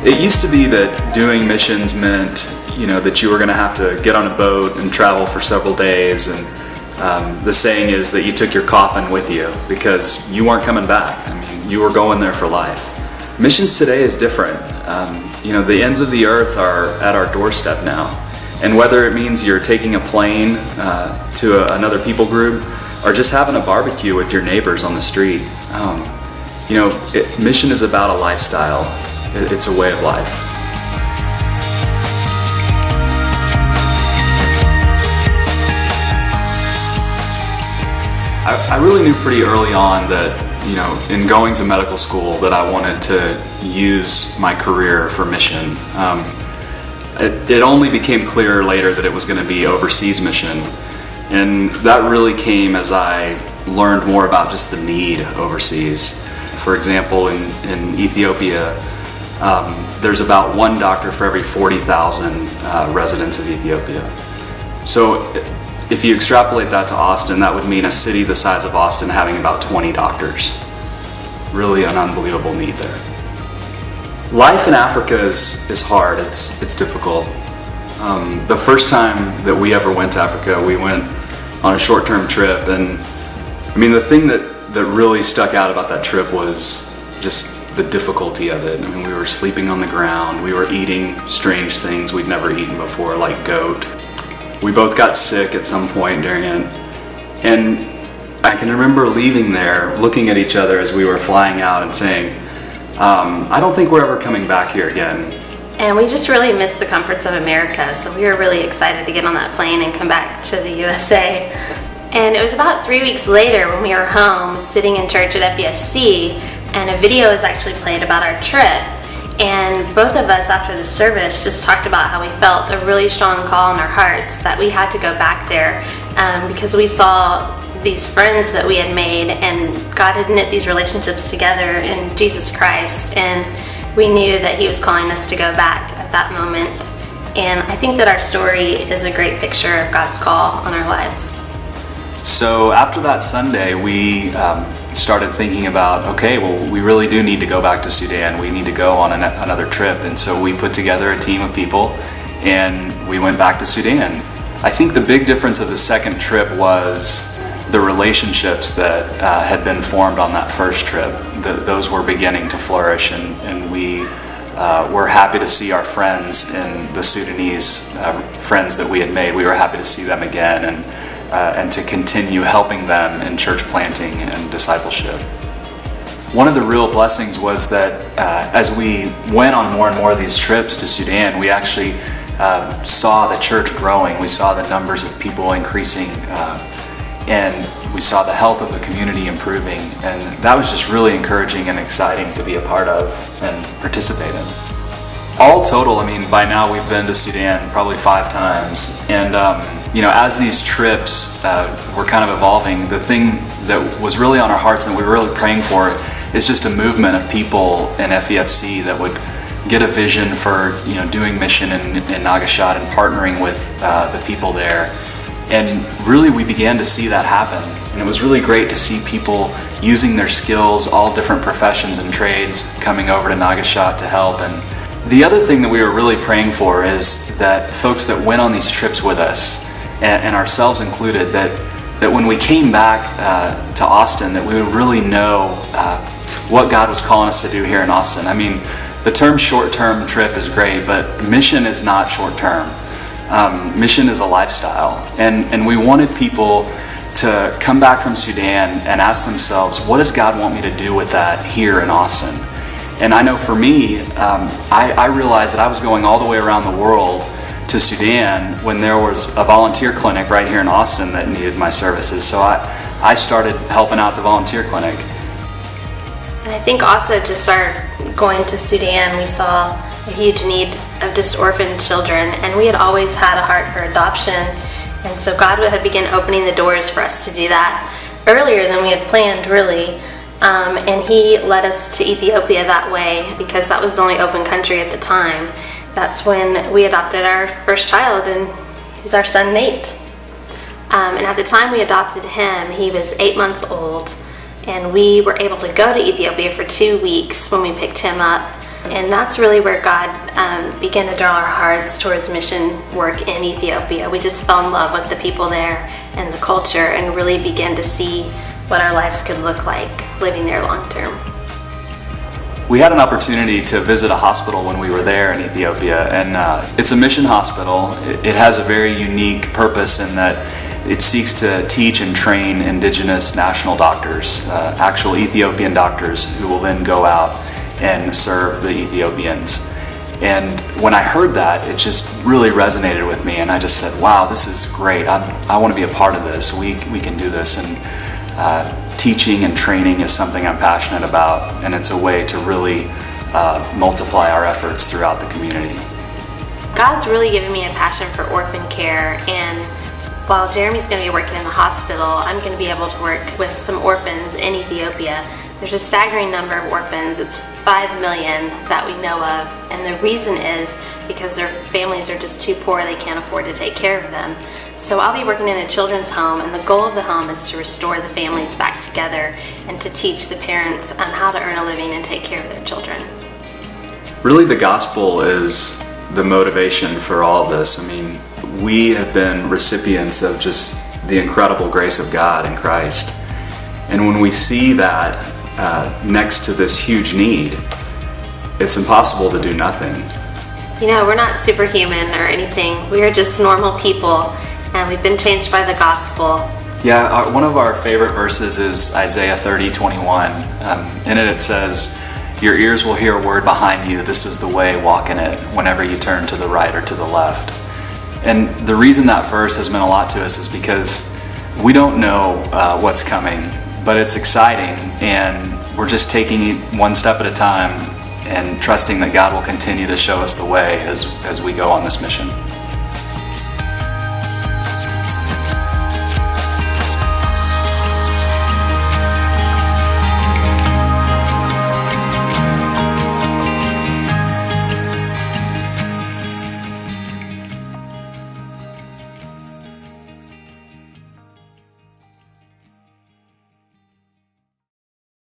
It used to be that doing missions meant, that you were going to have to get on a boat and travel for several days, and the saying is that you took your coffin with you because you weren't coming back. I mean, you were going there for life. Missions today is different. The ends of the earth are at our doorstep now, and whether it means you're taking a plane to another people group or just having a barbecue with your neighbors on the street, mission is about a lifestyle. It's a way of life. I really knew pretty early on that, in going to medical school, that I wanted to use my career for mission. It only became clearer later that it was going to be overseas mission, and that really came as I learned more about just the need overseas. For example, in Ethiopia, there's about one doctor for every 40,000 residents of Ethiopia. So if you extrapolate that to Austin, that would mean a city the size of Austin having about 20 doctors. Really an unbelievable need there. Life in Africa is hard. It's difficult. The first time that we ever went to Africa, we went on a short-term trip, and the thing that really stuck out about that trip was just the difficulty of it. We were sleeping on the ground. We were eating strange things we'd never eaten before, like goat. We both got sick at some point during it. And I can remember leaving there, looking at each other as we were flying out and saying, I don't think we're ever coming back here again. And we just really missed the comforts of America, so we were really excited to get on that plane and come back to the USA. And it was about 3 weeks later when we were home, sitting in church at FEFC, and a video was actually played about our trip. And both of us, after the service, just talked about how we felt a really strong call in our hearts that we had to go back there because we saw these friends that we had made, and God had knit these relationships together in Jesus Christ, and we knew that He was calling us to go back at that moment. And I think that our story is a great picture of God's call on our lives. So after that Sunday, we started thinking about, okay, well, we really do need to go back to Sudan. We need to go on another trip. And so we put together a team of people and we went back to Sudan. I think the big difference of the second trip was the relationships that had been formed on that first trip. Those were beginning to flourish, and we were happy to see our friends and the Sudanese friends that we had made. We were happy to see them again, and to continue helping them in church planting and discipleship. One of the real blessings was that as we went on more and more of these trips to Sudan, we actually saw the church growing. We saw the numbers of people increasing, and we saw the health of the community improving, and that was just really encouraging and exciting to be a part of and participate in. All total, by now we've been to Sudan probably 5 times, and as these trips were kind of evolving, the thing that was really on our hearts and we were really praying for is just a movement of people in FEFC that would get a vision for doing mission in Nagashat and partnering with the people there. And really we began to see that happen, and it was really great to see people using their skills, all different professions and trades, coming over to Nagashat to help. And the other thing that we were really praying for is that folks that went on these trips with us, and ourselves included, that when we came back to Austin, that we would really know what God was calling us to do here in Austin. The term short-term trip is great, but mission is not short-term. Mission is a lifestyle, and we wanted people to come back from Sudan and ask themselves, what does God want me to do with that here in Austin? And I know for me, I realized that I was going all the way around the world to Sudan when there was a volunteer clinic right here in Austin that needed my services. So I started helping out the volunteer clinic. And I think also just started going to Sudan, we saw a huge need of just orphaned children, and we had always had a heart for adoption, and so God had begun opening the doors for us to do that earlier than we had planned, really. And He led us to Ethiopia that way because that was the only open country at the time. That's when we adopted our first child, and he's our son Nate. And at the time we adopted him, he was 8 months old, and we were able to go to Ethiopia for 2 weeks when we picked him up. And that's really where God began to draw our hearts towards mission work in Ethiopia. We just fell in love with the people there and the culture, and really began to see what our lives could look like living there long term. We had an opportunity to visit a hospital when we were there in Ethiopia, and it's a mission hospital. It has a very unique purpose in that it seeks to teach and train indigenous national doctors, actual Ethiopian doctors, who will then go out and serve the Ethiopians. And when I heard that, it just really resonated with me, and I just said, wow, this is great. I want to be a part of this. We can do this. And teaching and training is something I'm passionate about, and it's a way to really multiply our efforts throughout the community. God's really given me a passion for orphan care, and while Jeremy's going to be working in the hospital, I'm going to be able to work with some orphans in Ethiopia. There's a staggering number of orphans. It's 5 million that we know of, and the reason is because their families are just too poor, they can't afford to take care of them. So I'll be working in a children's home, and the goal of the home is to restore the families back together and to teach the parents how to earn a living and take care of their children. Really, the gospel is the motivation for all of this. I mean, we have been recipients of just the incredible grace of God in Christ. And when we see that next to this huge need, it's impossible to do nothing. You know, we're not superhuman or anything. We are just normal people, and we've been changed by the gospel. Yeah, one of our favorite verses is Isaiah 30:21. In it says, "Your ears will hear a word behind you. This is the way, walk in it, whenever you turn to the right or to the left." And the reason that verse has meant a lot to us is because we don't know what's coming, but it's exciting, and we're just taking it one step at a time and trusting that God will continue to show us the way as we go on this mission.